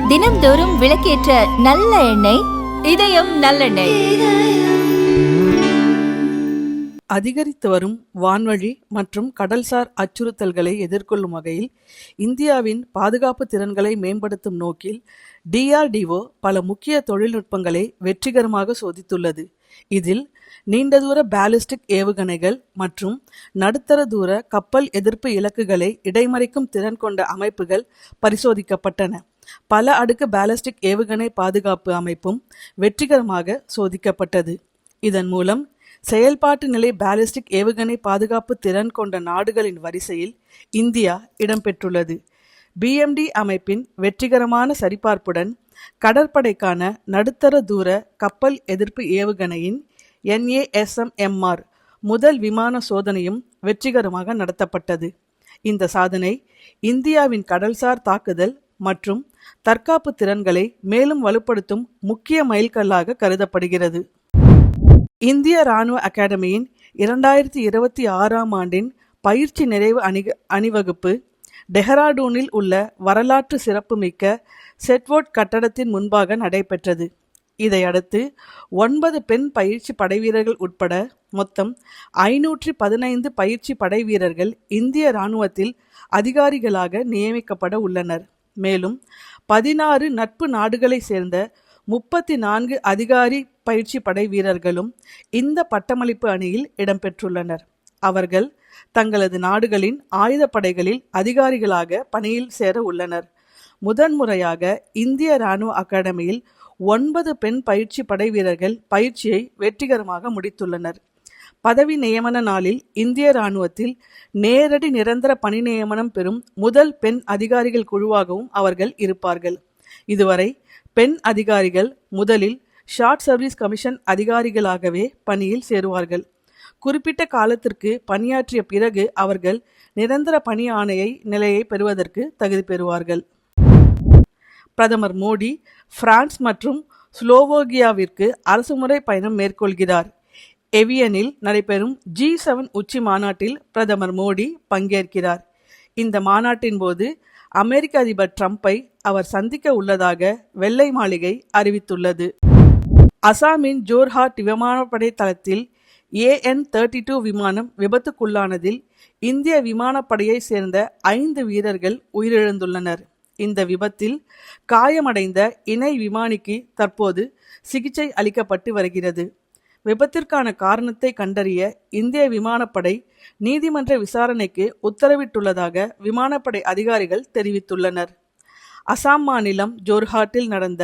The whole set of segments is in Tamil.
தினம்தோறும் விளக்கேற்ற நல்ல எண்ணெய் இதயம் நல்லெண்ணெய். அதிகரித்து வரும் வான்வழி மற்றும் கடல்சார் அச்சுறுத்தல்களை எதிர்கொள்ளும் வகையில் இந்தியாவின் பாதுகாப்பு திறன்களை மேம்படுத்தும் நோக்கில் DRDO பல முக்கிய தொழில்நுட்பங்களை வெற்றிகரமாக சோதித்துள்ளது. இதில் நீண்ட தூர பாலிஸ்டிக் ஏவுகணைகள் மற்றும் நடுத்தர தூர கப்பல் எதிர்ப்பு இலக்குகளை இடைமறிக்கும் திறன் கொண்ட அமைப்புகள் பரிசோதிக்கப்பட்டன. பல அடுக்கு பாலிஸ்டிக் ஏவுகணை பாதுகாப்பு அமைப்பும் வெற்றிகரமாக சோதிக்கப்பட்டது. இதன் மூலம் செயல்பாட்டு நிலை பாலிஸ்டிக் ஏவுகணை பாதுகாப்பு திறன் கொண்ட நாடுகளின் வரிசையில் இந்தியா இடம்பெற்றுள்ளது. BMD அமைப்பின் வெற்றிகரமான சரிபார்ப்புடன் கடற்படைக்கான நடுத்தர தூர கப்பல் எதிர்ப்பு ஏவுகணையின் NASM-MR முதல் விமான சோதனையும் வெற்றிகரமாக நடத்தப்பட்டது. இந்த சாதனை இந்தியாவின் கடல்சார் தாக்குதல் மற்றும் தற்காப்பு திறன்களை மேலும் வலுப்படுத்தும் முக்கிய மைல்கல்லாக கருதப்படுகிறது. இந்திய இராணுவ அகாடமியின் 2026ஆம் ஆண்டின் பயிற்சி நிறைவு அணிவகுப்பு டெஹ்ராடூனில் உள்ள வரலாற்று சிறப்புமிக்க செட்வோர்ட் கட்டடத்தின் முன்பாக நடைபெற்றது. இதையடுத்து 9 பெண் பயிற்சி படைவீரர்கள் உட்பட மொத்தம் 515 பயிற்சி படைவீரர்கள் இந்திய இராணுவத்தில் அதிகாரிகளாக நியமிக்கப்பட உள்ளனர். மேலும் 16 நட்பு நாடுகளை சேர்ந்த 34 அதிகாரி பயிற்சி படை வீரர்களும் இந்த பட்டமளிப்பு அணியில் இடம்பெற்றுள்ளனர். அவர்கள் தங்களது நாடுகளின் ஆயுதப்படைகளில் அதிகாரிகளாக பணியில் சேர உள்ளனர். முதன்முறையாக இந்திய இராணுவ அகாடமியில் 9 பெண் பயிற்சி படை வீரர்கள் பயிற்சியை வெற்றிகரமாக முடித்துள்ளனர். பதவி நியமன நாளில் இந்திய இராணுவத்தில் நேரடி நிரந்தர பணி நியமனம் பெறும் முதல் பெண் அதிகாரிகள் குழுவாகவும் அவர்கள் இருப்பார்கள். இதுவரை பெண் அதிகாரிகள் முதலில் ஷார்ட் சர்வீஸ் கமிஷன் அதிகாரிகளாகவே பணியில் சேருவார்கள். குறிப்பிட்ட காலத்திற்கு பணியாற்றிய பிறகு அவர்கள் நிரந்தர பணி ஆணை நிலையை பெறுவதற்கு தகுதி பெறுவார்கள். பிரதமர் மோடி பிரான்ஸ் மற்றும் ஸ்லோவோகியாவிற்கு அரசுமுறை பயணம் மேற்கொள்கிறார். எவியனில் நடைபெறும் G7 உச்சி மாநாட்டில் பிரதமர் மோடி பங்கேற்கிறார். இந்த மாநாட்டின் போது அமெரிக்க அதிபர் ட்ரம்பை அவர் சந்திக்க உள்ளதாக வெள்ளை மாளிகை அறிவித்துள்ளது. அசாமின் ஜோர்ஹாட் விமானப்படை தளத்தில் AN-32 விமானம் விபத்துக்குள்ளானதில் இந்திய விமானப்படையை சேர்ந்த 5 வீரர்கள் உயிரிழந்துள்ளனர். இந்த விபத்தில் காயமடைந்த இணை விமானிக்கு தற்போது சிகிச்சை அளிக்கப்பட்டு வருகிறது. விபத்திற்கான காரணத்தை கண்டறிய இந்திய விமானப்படை நீதிமன்ற விசாரணைக்கு உத்தரவிட்டுள்ளதாக விமானப்படை அதிகாரிகள் தெரிவித்துள்ளனர். அசாம் மாநிலம் ஜோர்ஹாட்டில் நடந்த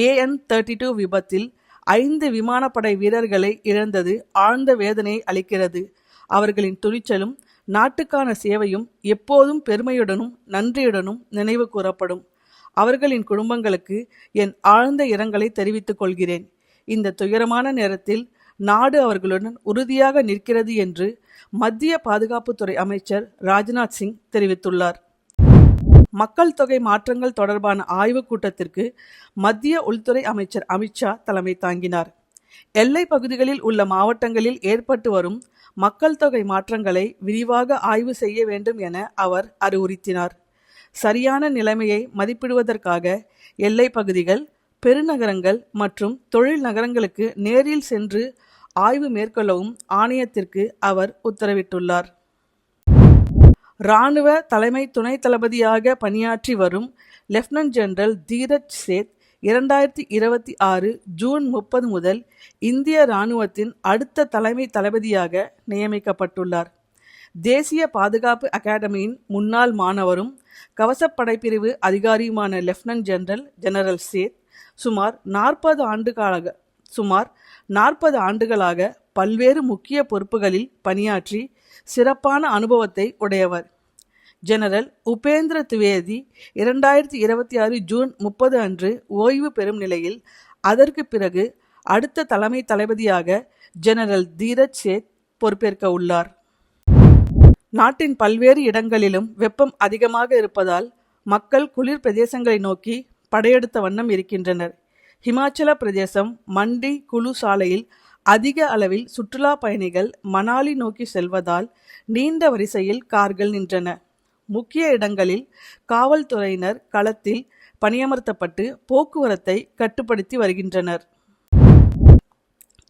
AN-32 விபத்தில் 5 விமானப்படை வீரர்களை இழந்தது ஆழ்ந்த வேதனையை அளிக்கிறது. அவர்களின் துணிச்சலும் நாட்டுக்கான சேவையும் எப்போதும் பெருமையுடனும் நன்றியுடனும் நினைவு கூறப்படும். அவர்களின் குடும்பங்களுக்கு என் ஆழ்ந்த இரங்கலை தெரிவித்துக் கொள்கிறேன். இந்த துயரமான நேரத்தில் நாடு அவர்களுடன் உறுதியாக நிற்கிறது என்று மத்திய பாதுகாப்புத்துறை அமைச்சர் ராஜ்நாத் சிங் தெரிவித்துள்ளார். மக்கள் தொகை மாற்றங்கள் தொடர்பான ஆய்வுக் கூட்டத்திற்கு மத்திய உள்துறை அமைச்சர் அமித்ஷா தலைமை தாங்கினார். எல்லை பகுதிகளில் உள்ள மாவட்டங்களில் ஏற்பட்டு வரும் மக்கள் தொகை மாற்றங்களை விரிவாக ஆய்வு செய்ய வேண்டும் என அவர் அறிவுறுத்தினார். சரியான நிலைமையை மதிப்பிடுவதற்காக எல்லை பகுதிகள், பெருநகரங்கள் மற்றும் தொழில் நகரங்களுக்கு நேரில் சென்று ஆய்வு மேற்கொள்ளவும் ஆணையத்திற்கு அவர் உத்தரவிட்டுள்ளார். இராணுவ தலைமை துணை தளபதியாக பணியாற்றி வரும் லெப்டினன்ட் ஜெனரல் தீரஜ் சேத் 2026 ஜூன் 30 முதல் இந்திய இராணுவத்தின் அடுத்த தலைமை தளபதியாக நியமிக்கப்பட்டுள்ளார். தேசிய பாதுகாப்பு அகாடமியின் முன்னாள் மாணவரும் கவசப்படைப்பிரிவு அதிகாரியுமான லெப்டினன்ட் ஜெனரல் சேத் சுமார் 40 ஆண்டுகளாக பல்வேறு முக்கிய பொறுப்புகளில் பணியாற்றி சிறப்பான அனுபவத்தை உடையவர். ஜெனரல் உபேந்திர திவேதி 2026 ஜூன் 30 அன்று ஓய்வு பெறும் நிலையில் அதற்கு பிறகு அடுத்த தலைமை தளபதியாக ஜெனரல் தீரஜ் சேத் பொறுப்பேற்க உள்ளார். நாட்டின் பல்வேறு இடங்களிலும் வெப்பம் அதிகமாக இருப்பதால் மக்கள் குளிர் பிரதேசங்களை நோக்கி படையெடுத்த வண்ணம் இருக்கின்றனர். ஹிமாச்சல பிரதேசம் மண்டி குழு சாலையில் அதிக அளவில் சுற்றுலா பயணிகள் மணாலி நோக்கி செல்வதால் நீண்ட வரிசையில் கார்கள் நின்றன. முக்கிய இடங்களில் காவல்துறையினர் களத்தில் பணியமர்த்தப்பட்டு போக்குவரத்தை கட்டுப்படுத்தி வருகின்றனர்.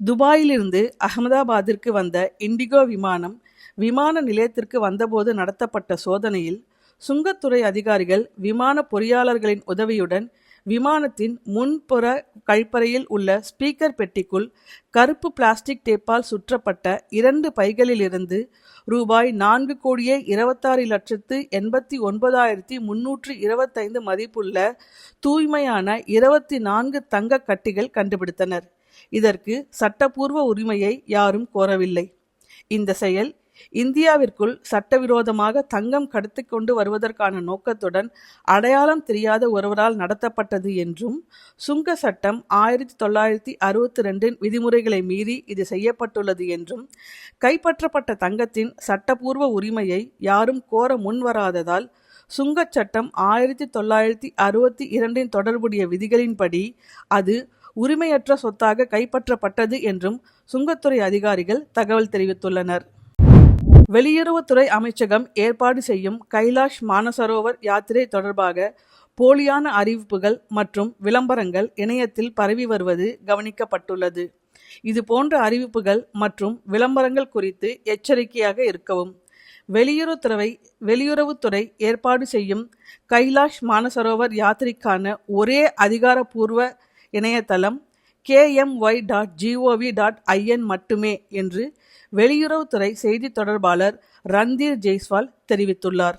துபாயிலிருந்து அகமதாபாத்திற்கு வந்த இண்டிகோ விமானம் விமான நிலையத்திற்கு வந்தபோது நடத்தப்பட்ட சோதனையில் சுங்கத்துறை அதிகாரிகள் விமான பொறியாளர்களின் உதவியுடன் விமானத்தின் முன்புற கழிப்பறையில் உள்ள ஸ்பீக்கர் பெட்டிக்குள் கருப்பு பிளாஸ்டிக் டேப்பால் சுற்றப்பட்ட 2 பைகளிலிருந்து ரூபாய் 4,86,89,325 மதிப்புள்ள தூய்மையான 24 தங்க கட்டிகள் கண்டுபிடித்தனர். இதற்கு சட்டப்பூர்வ உரிமையை யாரும் கோரவில்லை. இந்த செயல் இந்தியாவிற்குள் சட்டவிரோதமாக தங்கம் கடத்தி கொண்டு வருவதற்கான நோக்கத்துடன் அடையாளம் தெரியாத ஒருவரால் நடத்தப்பட்டது என்றும், சுங்க சட்டம் 1962 விதிமுறைகளை மீறி இது செய்யப்பட்டுள்ளது என்றும், கைப்பற்றப்பட்ட தங்கத்தின் சட்டப்பூர்வ உரிமையை யாரும் கோர முன்வராததால் சுங்கச் சட்டம் 1962 தொடர்புடைய விதிகளின்படி அது உரிமையற்ற சொத்தாக கைப்பற்றப்பட்டது என்றும் சுங்கத்துறை அதிகாரிகள் தகவல் தெரிவித்துள்ளனர். வெளியுறவுத்துறை அமைச்சகம் ஏற்பாடு செய்யும் கைலாஷ் மானசரோவர் யாத்திரை தொடர்பாக போலியான அறிவிப்புகள் மற்றும் விளம்பரங்கள் இணையத்தில் பரவி வருவது கவனிக்கப்பட்டுள்ளது. இது போன்ற அறிவிப்புகள் மற்றும் விளம்பரங்கள் குறித்து எச்சரிக்கையாக இருக்கவும். வெளியுறவுத்துறை ஏற்பாடு செய்யும் கைலாஷ் மானசரோவர் யாத்திரைக்கான ஒரே அதிகாரப்பூர்வ இணையதளம் kmy.gov.in மட்டுமே என்று வெளியுறவுத்துறை செய்தி தொடர்பாளர் ரந்தீர் ஜெய்ஸ்வால் தெரிவித்துள்ளார்.